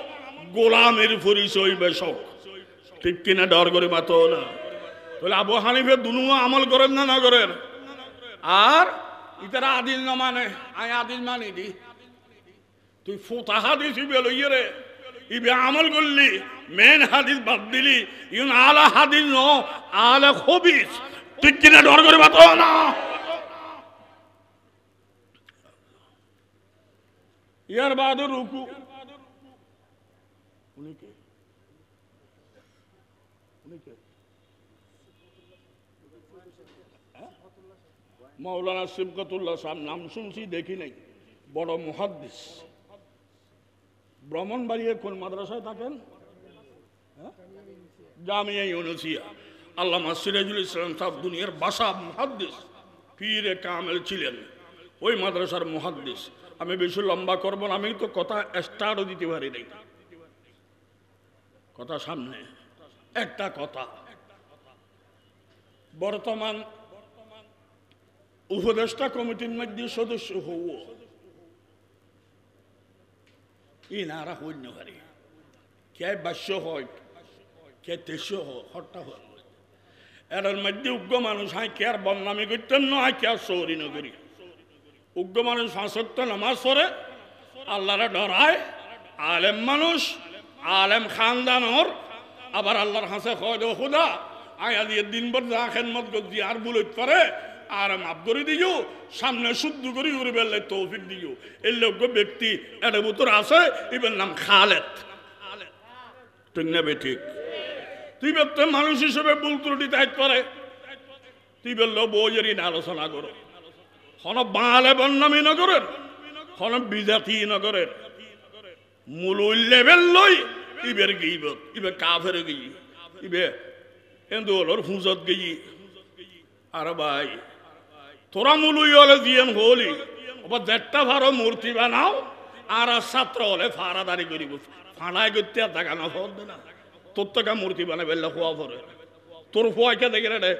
গোলামের পরিচয় বেশক ঠিক কিনা ডর করে মাতো না তাহলে আবু হানিফা দুনুয়া আমল করেন না না করেন আর ইতারা আদিল না মানে আই আদিল মানি দি তুই ফুতা হাদিস ইবে লইয়ে রে ইবে আমল করলি মেন হাদিস বাদ দিলি ইউন আলা হাদিস ন আলা খবিস ঠিক কিনা ডর করে মাতো না ইয়ার বাদ রুকু উনিকে মৌলানা সিবকতুল্লাহ সাহেব নাম শুনছি দেখি নাই বড় মুহাদ্দিস ব্রাহ্মণবাড়িয়া কোন মাদ্রাসায় থাকেন জামিয়া ইউনুসিয়া আল্লামা সিরাজুল ইসলাম সাহেব দুনিয়ার বাসা মুহাদ্দিস পীরে কামেল ছিলেন ওই মাদ্রাসার মুহাদ্দিস আমি বেশি লম্বা করব না আমি তো কথা স্টার্টও দিতে পারি নাই কথা সামনে একটা কথা বর্তমান উপদেষ্টা কমিটির মধ্যে সদস্য হও ইনারা হইন পারে কে 22 হয় কে 23 হয় হট্টা হয় এর মধ্যে উগ্র মানুষ হয় কে আর বদনামি করতেন না হয় কে আর চৌরি নগরী উগ্র মানুষ 5 ওয়াক্ত নামাজ পড়ে আল্লাহরে ডরায় আলেম মানুষ আলেম খানদানর আবার আল্লাহর হাসে কয় খোদা আয়া দিয়ে দিনভর যা খেদমত করছি আর বুলইত পারে আর মাফ করে দিও, সামনে শুদ্ধ করে উড়ে বেললে তৌফিক দিও। এই লোক ব্যক্তি এটা ভিতর আছে, এবার নাম খালেদ। ঠিক না বে ঠিক? তুই বলতে মানুষ হিসেবে ভুল ত্রুটি দায়িত্ব পারে, তুই বললো বইয়েরই না আলোচনা করো। কোন বাঙালে বন্যামী নগরের, কোন বিজাতি নগরের মূল লেভেল লই ইবের গিবত, ইবে কাফের গিয়ে, ইবে এন্দোলর হুজত গিয়ে। আর ভাই তোরা মূলই হলে জিয়ান হলি ওপর দেড়টা ভারো মূর্তি বানাও, আর ছাত্র হলে ফাড়াদারি করিব, ফাড়াই করতে আর টাকা না ফল না। তোর টাকা মূর্তি বানাবে খোয়া পরে, তোর ফোয়াইকে দেখে রে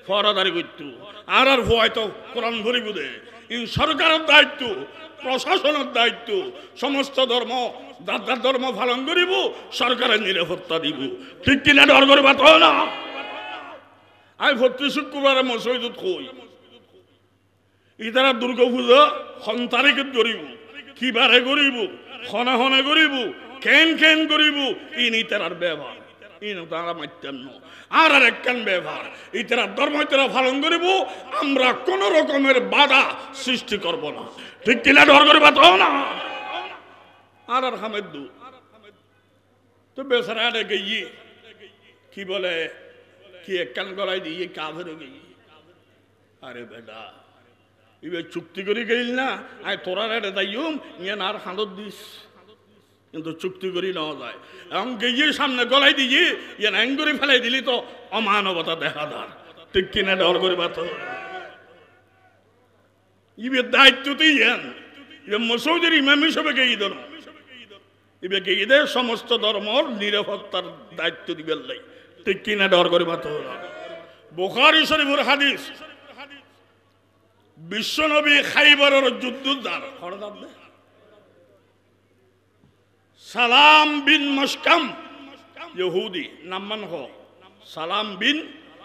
ফরাদারি করতো, আর আর ফোয়াই তো কোরআন ধরিব দে। সরকারের দায়িত্ব, প্রশাসনের দায়িত্ব, সমস্ত ধর্ম দাদার ধর্ম পালন করিব, সরকারের নিরাপত্তা দিব। ঠিক কিনা ডর করবা তো না? আমি প্রতি শুক্রবারে মসজিদত কই ইতারা দুর্গা পূজা খন তারিখে করিব, কিবারে করিব, হনে হনে করিব, কেন কেন করিব, ইনি তার ব্যবহার, ইনি তারা মাইতেন না। আর আর একখান ব্যবহার, ইতারা ধর্ম ইতারা পালন করিব, আমরা কোন রকমের বাধা সৃষ্টি করব না। ঠিক কিনা ডর করবা তো না? আর আর হামেদু তো বেচারা গিয়ে কি বলে, কি একখান গলাই দিয়ে কাভের গিয়ে, আরে বেটা এবার চুক্তি করে গেল না, আয় তোরা রে দাইম ইয়ে আর হাঁদত দিস, কিন্তু চুক্তি করি নেওয়া যায়। এবং গিয়ে সামনে গলাই দিয়ে ইয়ে হ্যাং করে ফেলাই দিলি তো অমানবতা দেখা দার। ঠিক কিনা ডর করে বাত ইবে দায়িত্ব তুই হেন, ইবে মসজিদের ইমাম হিসেবে গিয়ে ধর, ইবে গিয়ে দে সমস্ত ধর্মর নিরাপত্তার দায়িত্ব দিবে লাই। ঠিক কিনা ডর করে বাত বুখারী শরীফের হাদিস, বিশ্বনবী খাইবারের যুদ্ধদার সালাম বিন মশকাম ইহুদি নাম মান হ, সালাম বিন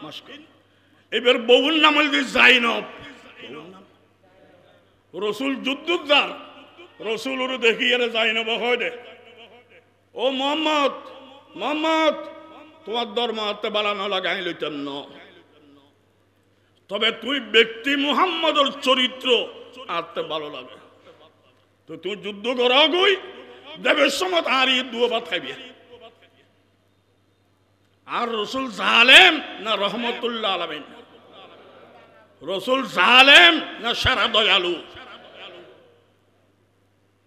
মশকাম। এবার বউর নাম হল জাইনব। রসুল যুদ্ধদার, রসুল ওর দেখি এর জাইনব হয় দে, ও মোহাম্মদ মোহাম্মদ তোমার ধর্ম হাতে বালানো লাগাই লইতাম ন, তবে তুই ব্যক্তি মুহাম্মদের চরিত্র আতে ভালো লাগে, তো তুই যুদ্ধ করা গই দেবের সময় আর দুয়া ভাত খাইবি। আর রসুল জালেম না রহমতুল্লাহ আলামিন, রসুল জালেম না সারা দয়ালু,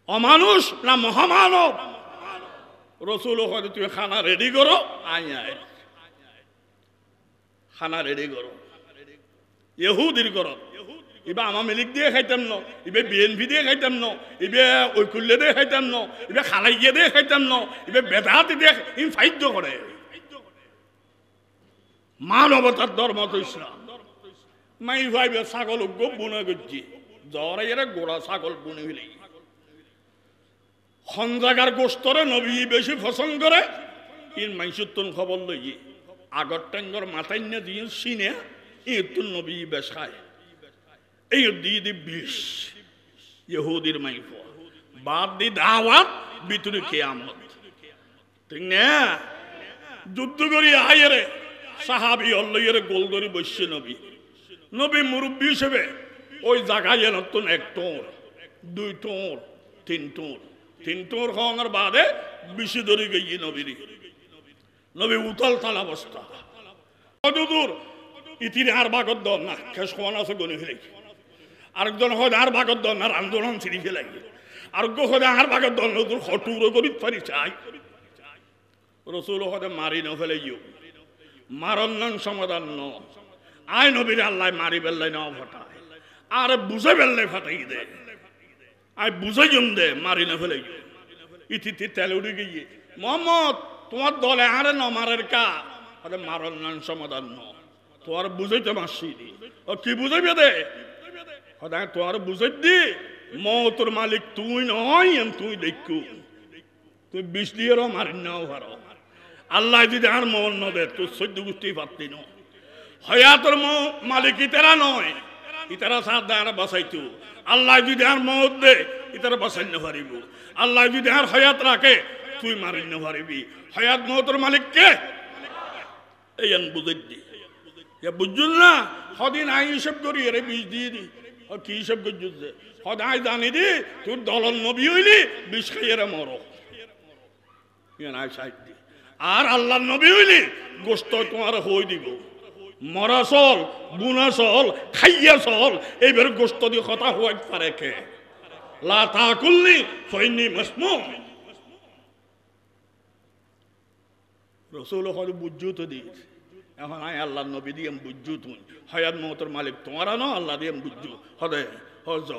অমানুষ না মহামানব। রসুল হয়তো তুমি খানা রেডি করো, আয় আয় খানা রেডি করো, ইহুদির করো, ইবা আওয়ামী লীগ দিয়ে খাইতাম ন, ইবে বিএনপি দিয়ে খাইতাম ন, ইবে ঐকুল্য দিয়ে খাইতাম ন, ইবে খালাইয়া দিয়ে খাইতাম ন, ইবে বেদাতি দিয়ে ফাইদ্য করে। মানবতার ধর্ম তো ইসলাম। মাই ভাইবে ছাগল বুনে করছি, জ্বর এরা গোড়া ছাগল বুনে ফেলে খঞ্জাগার গোস্তরে নবী বেশি পছন্দ করে। ইন মাইসুত্তন খবর লইয়ে আগর টাঙ্গর মাথায় না দিয়ে সিনে ইতুন নবী বেশ খায়, এই দিয়ে দি বিষ ইহুদির মাইফ বাদ দি দাওয়াত ভিতরে কিয়ামত। ঠিক না? যুদ্ধ করি আয়েরে সাহাবি অল্লাইয়ের গোল ধরে বসছে নবী, নবী মুরব্বী হিসেবে ওই জায়গায় নতুন এক টোর, দুই টোর, তিন টোর খাওয়ানোর বাদে বেশি ধরে গিয়ে নবীর নবী উতাল তাল অবস্থা কতদূর ইতিরে আর বাগত দল না খেস খাওয়ানো আছে গনে ফেলে, আরেকজন হয় আর বাগত দল না আন্দোলন ছিঁড়ি ফেলে, আরেকজন হয় আর বাগত দল নতুন হটুরো করি পারি চাই। রসুল হতে মারি ন ফেলে মারণ নন সমাধান ন, আয় নবীর আল্লাহ মারি বেল্লাই না ফাটায়, আর বুঝে বেল্লাই ফাটাই দে, আয় বুঝে জম দে মারি না ফেলে ইতি তেল উড়ে গিয়ে মোহাম্মদ তোমার দলে আরে ন মারের কা মারণ নন সমাধান ন, তোমার বুঝাইতে মাসি দি ও কি বুঝাইবে দে তোমার বুঝাই দি মৌতর মালিক তুই নয়, তুই দেখু তুই বিষ দিয়ে মারি নাও ভারো। আল্লাহ যদি আর মন ন দে তোর সহ্য বুঝতেই পারতি ন, হয়াতর মালিক ইতারা নয়, ইতারা সাথ দেয় আর বাঁচাইতো। আল্লাহ যদি আর মত দে ইতারা বাঁচাই না পারিব, আল্লাহ যদি আর হয়াত রাখে তুই মারি না পারিবি। হয়াত মতর মালিক কে এই বুঝাই দি বুঝুন না, সদিন আই হিসেব করি এরে বিষ দিয়ে দি কি হিসেব করছে সদায় জানি দি তোর দলন নবী হইলি বিষ খাইয়েরে মরো আর আল্লাহ নবী হইলি গোস্ত তোমার হই দিব মরা চল বুনা চল খাইয়া চল এইবার গোস্ত দিয়ে কথা হওয়াই পারে কে লা তাকুলনি ফাইন্নী মাসমুম রসুল হল বুঝু তো দিস এখন আয় আল্লাহ নবী দিয়ে বুঝু তুমি হয়াত মহতর মালিক তোমারা ন আল্লাহ দিয়ে বুঝু হদে হজ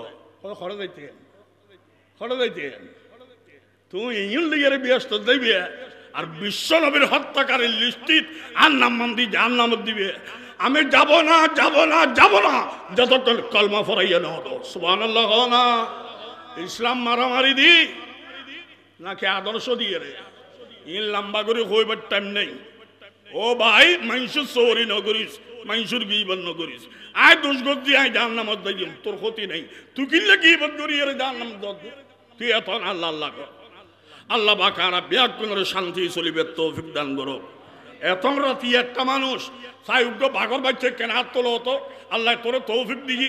খড়ে যাইতে তুমি ইউন লিগের ব্যস্ত যাইবে আর বিশ্ব নবীর হত্যাকারীর লিস্টিত আর নাম দি যার নাম দিবে আমি যাব না যতক্ষণ কলমা ফরাইয়া না হতো সুবহানাল্লাহ না ইসলাম মারামারি দি নাকি আদর্শ দিয়ে রে ইন লম্বা করে হইবার টাইম নেই ও ভাই মানুষের চৌরি নগরিস মানুষের গিবত নগরিস আয় দুষ্গত দিয়ে আয় যার নাম দিম তোর ক্ষতি নেই তুই কিনলে গিবত করি এর যার নাম তুই এত আল্লাহ আল্লাহ কর আল্লাহ বাকারা ব্যাকুণের শান্তি চলিবে তৌফিক দান করো এত রাতি একটা মানুষ সাই উগ্র বাঘর বাচ্চা কেনার তোলো হতো আল্লাহ তোরে তৌফিক দিই